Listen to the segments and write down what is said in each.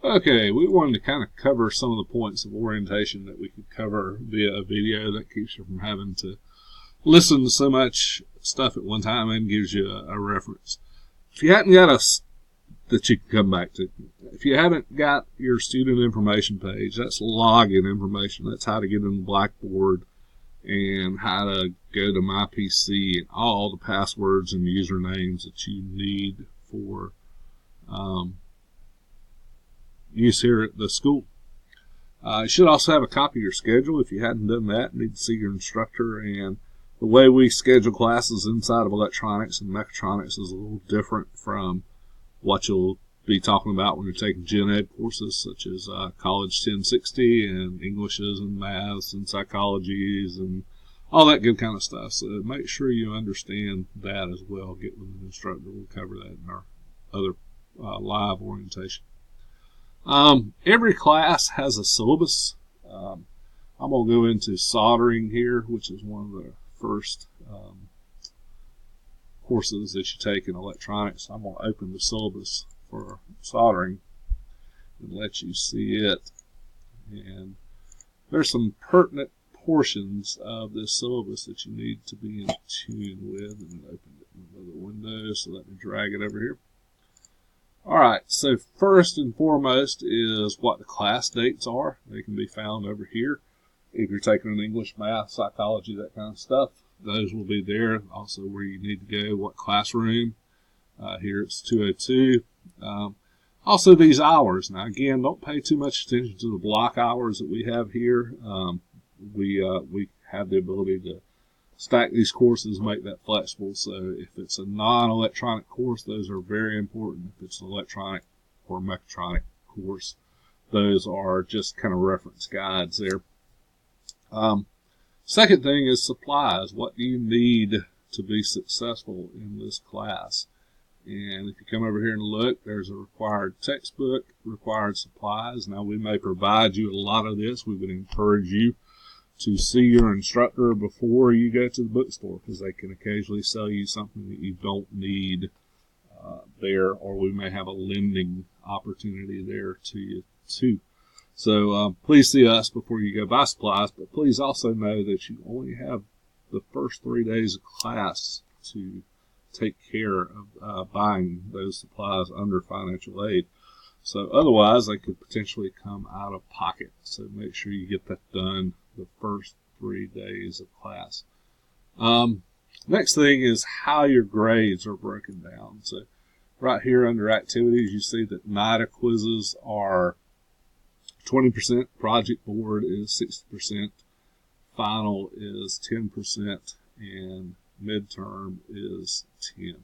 Okay, we wanted to kind of cover some of the points of orientation that we could cover via a video that keeps you from having to listen to so much stuff at one time and gives you a reference. If you hadn't got that you can come back to, if you haven't got your student information page, that's login information. That's how to get in Blackboard and how to go to My PC and all the passwords and usernames that you need for use here at the school. You should also have a copy of your schedule. If you hadn't done that, you need to see your instructor. And the way we schedule classes inside of electronics and mechatronics is a little different from what you'll be talking about when you're taking gen ed courses such as College 1060 and Englishes and maths and psychologies and all that good kind of stuff. So make sure you understand that as well. Get with an instructor. We'll cover that in our other live orientation. Every class has a syllabus. I'm going to go into soldering here, which is one of the first courses that you take in electronics. I'm going to open the syllabus for soldering and let you see it. And there's some pertinent portions of this syllabus that you need to be in tune with. And open it in another window, so let me drag it over here. Alright, so first and foremost is what the class dates are. They can be found over here. If you're taking an English, math, psychology, that kind of stuff, those will be there. Also where you need to go, what classroom. Here it's 202. Also these hours. Now again, don't pay too much attention to the block hours that we have here. We have the ability to stack these courses, make that flexible. So if it's a non-electronic course, those are very important. If it's an electronic or mechatronic course, those are just kind of reference guides there. Second thing is supplies. What do you need to be successful in this class? And if you come over here and look, there's a required textbook, required supplies. Now we may provide you a lot of this. We would encourage you to see your instructor before you go to the bookstore, because they can occasionally sell you something that you don't need there, or we may have a lending opportunity there to you too. So please see us before you go buy supplies, but please also know that you only have the first 3 days of class to take care of buying those supplies under financial aid. So otherwise, they could potentially come out of pocket. So make sure you get that done the first 3 days of class. Next thing is how your grades are broken down. So right here under activities, you see that NIDA quizzes are 20%, project board is 60%, final is 10%, and midterm is 10%.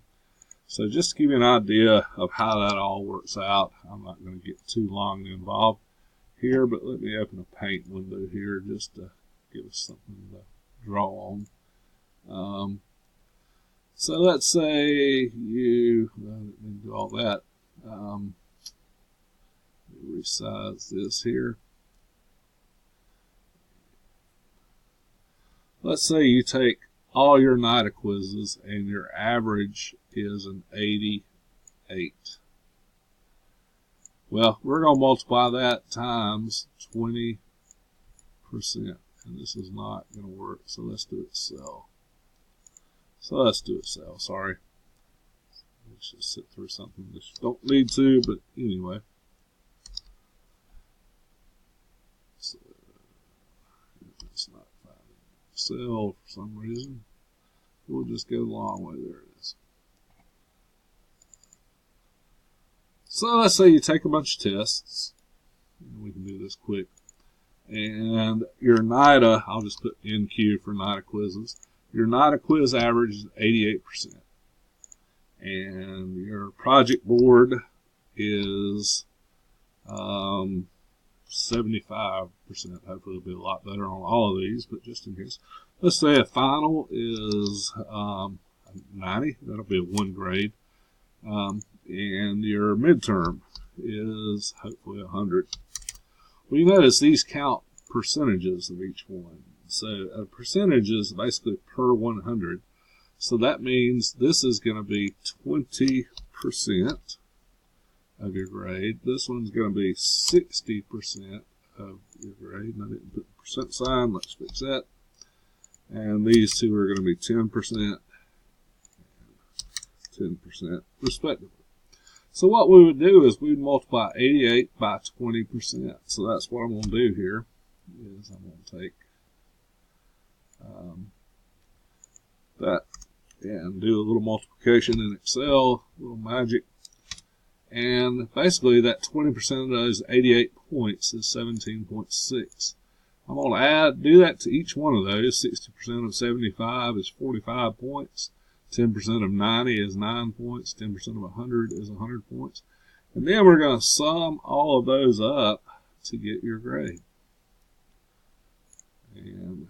So just to give you an idea of how that all works out, I'm not going to get too long involved here, but let me open a paint window here just to give us something to draw on. So let's say you do all that. Resize this here. Let's say you take all your NIDA quizzes and your average is an 88. Well, we're going to multiply that times 20%, and this is not going to work, so let's do it cell. Sorry. Let's just sit through something that you don't need to, but anyway. So, it's not finding cell for some reason. We'll just go the long way. There it is. So let's say you take a bunch of tests. We can do this quick. And your NIDA, I'll just put NQ for NIDA quizzes. Your NIDA quiz average is 88%. And your project board is 75%. Hopefully it'll be a lot better on all of these, but just in case. Let's say a final is 90. That'll be a 1 grade. And your midterm is hopefully 100. Well, you notice these count percentages of each one. So a percentage is basically per 100. So that means this is going to be 20%. of your grade. This one's going to be 60% of your grade. And I didn't put the percent sign. Let's fix that. And these two are going to be 10% and 10% respectively. So what we would do is we'd multiply 88 by 20%. So that's what I'm going to do here. Is I'm going to take that and do a little multiplication in Excel, a little magic. And basically that 20% of those 88 points is 17.6. I'm going to do that to each one of those. 60% of 75 is 45 points. 10% of 90 is 9 points. 10% of 100 is 100 points. And then we're going to sum all of those up to get your grade. And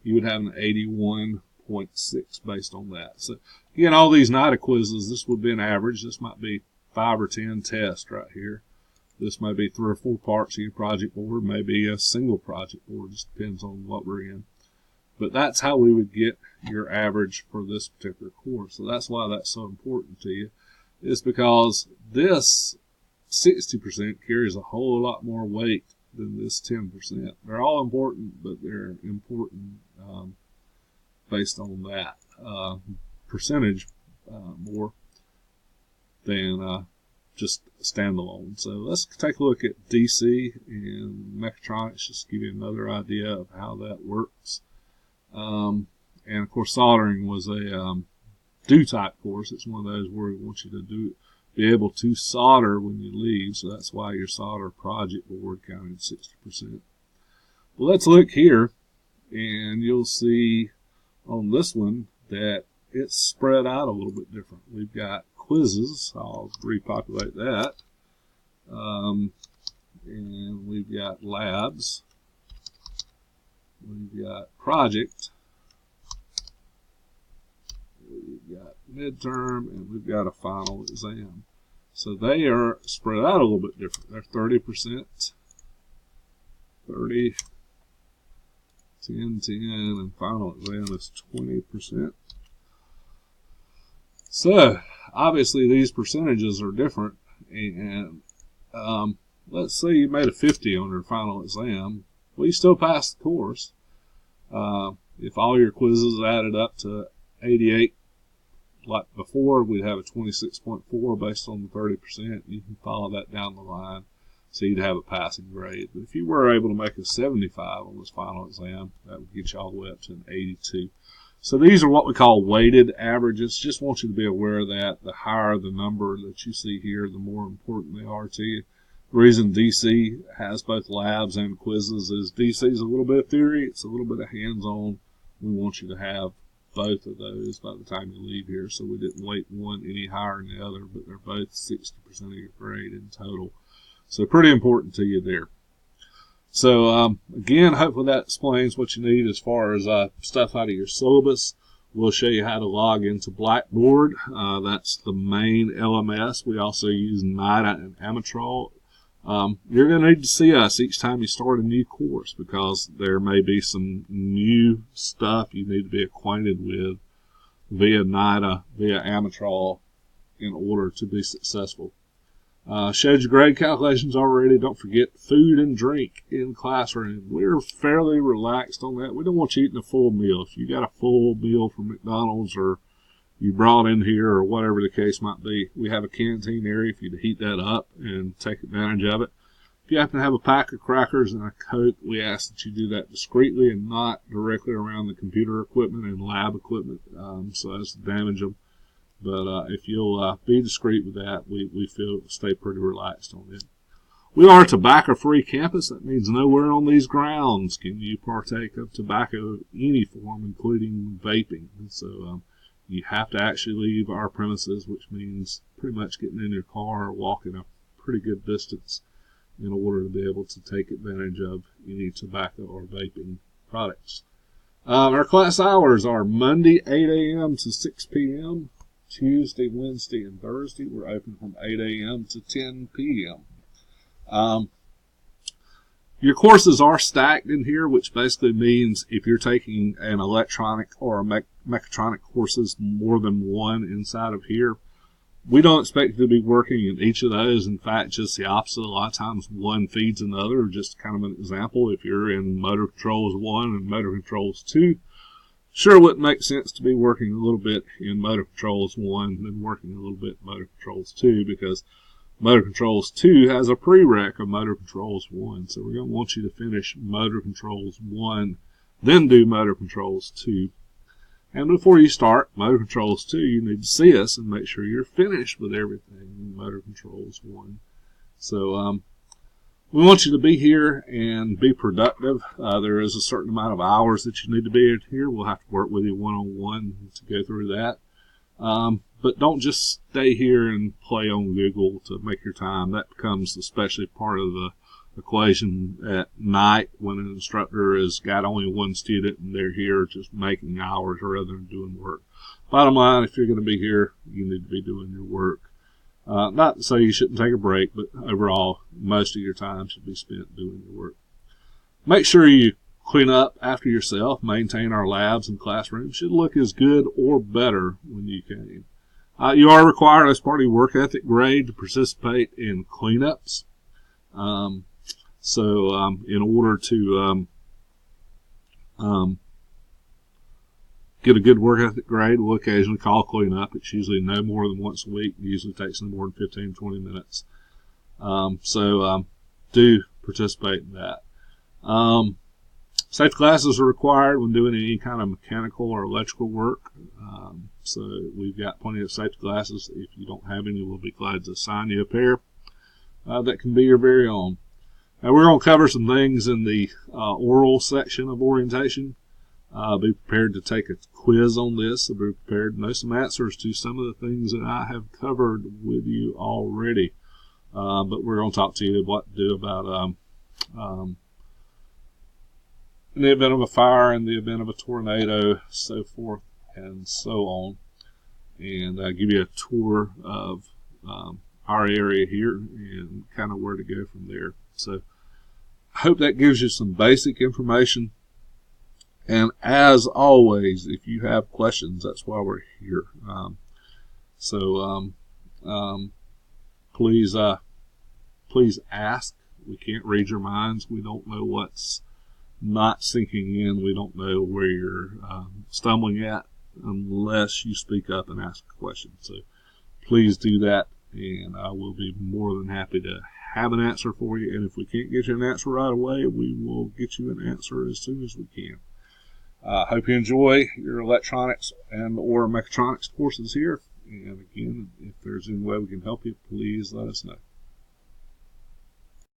you would have an 81.6 based on that. So again, all these NIDA quizzes, this would be an average. This might be 5 or 10 tests right here. This may be 3 or 4 parts of your project board, maybe a single project board. Just depends on what we're in. But that's how we would get your average for this particular course. So that's why that's so important to you. It's because this 60% carries a whole lot more weight than this 10%. They're all important, but they're important based on that percentage more than just standalone. So let's take a look at DC and Mechatronics, just to give you another idea of how that works. And of course, soldering was a do type course. It's one of those where we want you to be able to solder when you leave. So that's why your solder project board counted 60%. Well, let's look here, and you'll see on this one that it's spread out a little bit different. We've got quizzes. I'll repopulate that. And we've got labs. We've got project. We've got midterm, and we've got a final exam. So they are spread out a little bit different. They're 30%, 30, 10, 10, and final exam is 20%. So obviously these percentages are different, and let's say you made a 50 on your final exam. Well, you still passed the course. If all your quizzes added up to 88, like before, we'd have a 26.4 based on the 30%. You can follow that down the line, so you'd have a passing grade. But if you were able to make a 75 on this final exam, that would get you all the way up to an 82. So these are what we call weighted averages. Just want you to be aware of that. The higher the number that you see here, the more important they are to you. The reason DC has both labs and quizzes is DC is a little bit of theory, it's a little bit of hands-on. We want you to have both of those by the time you leave here, so we didn't weight one any higher than the other, but they're both 60% of your grade in total. So pretty important to you there. So again, hopefully that explains what you need as far as stuff out of your syllabus. We'll show you how to log into Blackboard. That's the main LMS. We also use NIDA and Amatrol. You're going to need to see us each time you start a new course, because there may be some new stuff you need to be acquainted with via NIDA, via Amatrol, in order to be successful. Showed you grade calculations already. Don't forget food and drink in classroom. We're fairly relaxed on that. We don't want you eating a full meal. If you got a full meal from McDonald's, or you brought in here, or whatever the case might be, we have a canteen area for you to heat that up and take advantage of it. If you happen to have a pack of crackers and a Coke, we ask that you do that discreetly and not directly around the computer equipment and lab equipment, so as to damage them. But if you'll be discreet with that, we feel stay pretty relaxed on it. We are a tobacco-free campus. That means nowhere on these grounds can you partake of tobacco of any form, including vaping. And so you have to actually leave our premises, which means pretty much getting in your car or walking a pretty good distance in order to be able to take advantage of any tobacco or vaping products. Our class hours are Monday 8 a.m. to 6 p.m., Tuesday, Wednesday, and Thursday. We're open from 8 a.m. to 10 p.m. Your courses are stacked in here, which basically means if you're taking an electronic or a mechatronic courses, more than one inside of here, We don't expect you to be working in each of those. In fact, just the opposite. A lot of times one feeds another. Just kind of an example, if you're in motor controls 1 and motor controls 2, sure wouldn't make sense to be working a little bit in motor controls 1 than working a little bit in motor controls 2, because motor controls 2 has a prereq of motor controls 1. So we're going to want you to finish motor controls 1, then do motor controls 2. And before you start motor controls 2, you need to see us and make sure you're finished with everything in motor controls 1. So we want you to be here and be productive. There is a certain amount of hours that you need to be here. We'll have to work with you one-on-one to go through that. But don't just stay here and play on Google to make your time. That becomes especially part of the equation at night when an instructor has got only one student and they're here just making hours rather than doing work. Bottom line, if you're going to be here, you need to be doing your work. Not to say you shouldn't take a break, but overall, most of your time should be spent doing your work. Make sure you clean up after yourself. Maintain our labs and classrooms. Should look as good or better when you came. You are required as part of your work ethic grade to participate in cleanups. So in order to get a good work ethic grade, we'll occasionally call cleanup. It's usually no more than once a week. It usually takes no more than 15, 20 minutes. So do participate in that. Safety glasses are required when doing any kind of mechanical or electrical work. So we've got plenty of safety glasses. If you don't have any, we'll be glad to assign you a pair that can be your very own. Now we're going to cover some things in the oral section of orientation. Be prepared to take a quiz on this. So be prepared to know some answers to some of the things that I have covered with you already. But we're going to talk to you what to do about in the event of a fire, in the event of a tornado, so forth and so on. And give you a tour of our area here and kind of where to go from there. So I hope that gives you some basic information. And as always, if you have questions, that's why we're here. Please ask. We can't read your minds. We don't know what's not sinking in. We don't know where you're stumbling at unless you speak up and ask a question. So please do that, and I will be more than happy to have an answer for you. And if we can't get you an answer right away, we will get you an answer as soon as we can. Hope you enjoy your electronics and or mechatronics courses here. And again, if there's any way we can help you, please let us know.